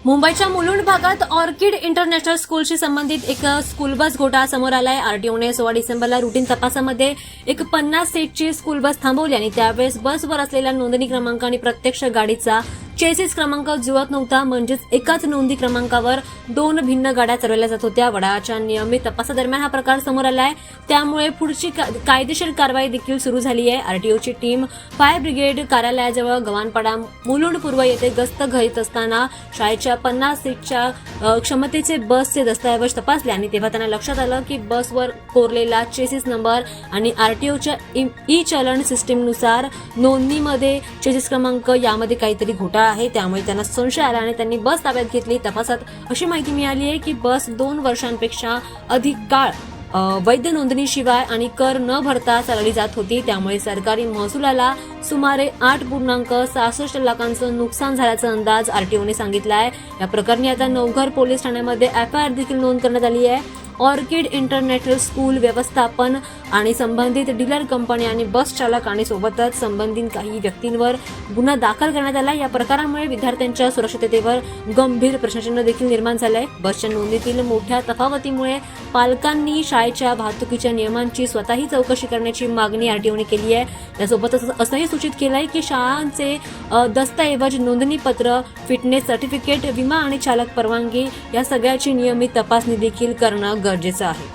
मुंबईच्या मुलुंड भागात orchid international स्कूलशी संबंधित एक स्कूल बस घोटाळा समोर आलाय। आरटीओने 16 डिसेंबरला रुटीन तपासामध्ये एक 50 सीटची स्कूल बस थांबवली आणि त्यावेळेस बसवर असलेला नोंदणी क्रमांक आणि प्रत्यक्ष गाडीचा चेसिस क्रमांक जुळत नव्हता, म्हणजेच एकाच नोंदी क्रमांकावर दोन भिन्न गाड्या चालवल्या जात होत्या। वडाळ्याच्या नियमित तपासादरम्यान हा प्रकार समोर आलाय, त्यामुळे पुढची कायदेशीर कारवाई देखील सुरू झाली आहे। आरटीओची टीम फायर ब्रिगेड कार्यालयाजवळ गव्हाणपाडा मुलुंड पूर्व येथे गस्त घालत असताना शाळेच्या 50 सीटच्या क्षमतेचे बसचे दस्तऐवज तपासले आणि तेव्हा त्यांना लक्षात आलं की बसवर कोरलेला चेसिस नंबर आणि आरटीओच्या ई चलन सिस्टीमनुसार नोंदणीमध्ये चेसिस क्रमांक यामध्ये काहीतरी घोटाळा आहे। त्यामुळे त्यांना संशय आला आणि त्यांनी बस ताब्यात घेतली। तपासात अशी माहिती मिळाली आहे की बस 2 वर्षांपेक्षा अधिक काळ वैध नोंदणीशिवाय आणि कर न भरता चालवली जात होती। त्यामुळे सरकारी महसुलाला सुमारे 8.66 लाखांचं नुकसान झाल्याचा अंदाज आरटीओने सांगितला आहे। या प्रकरणी आता नवघर पोलीस ठाण्यामध्ये एफआयआर देखील नोंद करण्यात आली आहे। ऑर्किड इंटरनॅशनल स्कूल व्यवस्थापन आणि संबंधित डीलर कंपनी आणि बस चालक आणि सोबतच संबंधित काही व्यक्तींवर गुन्हा दाखल करण्यात आला। या प्रकारामुळे विद्यार्थ्यांच्या सुरक्षिततेवर गंभीर प्रश्नचिन्ह देखील निर्माण झालंय। बसच्या नोंदीतील मोठ्या तफावतीमुळे पालकांनी शाळेच्या वाहतुकीच्या नियमांची स्वतःही चौकशी करण्याची मागणी आरटीओने केली आहे। त्यासोबतच असंही सूचित केलंय की शाळांचे दस्तऐवज, नोंदणीपत्र, फिटनेस सर्टिफिकेट, विमा आणि चालक परवानगी या सगळ्याची नियमित तपासणी देखील करणं गरजेचं आहे।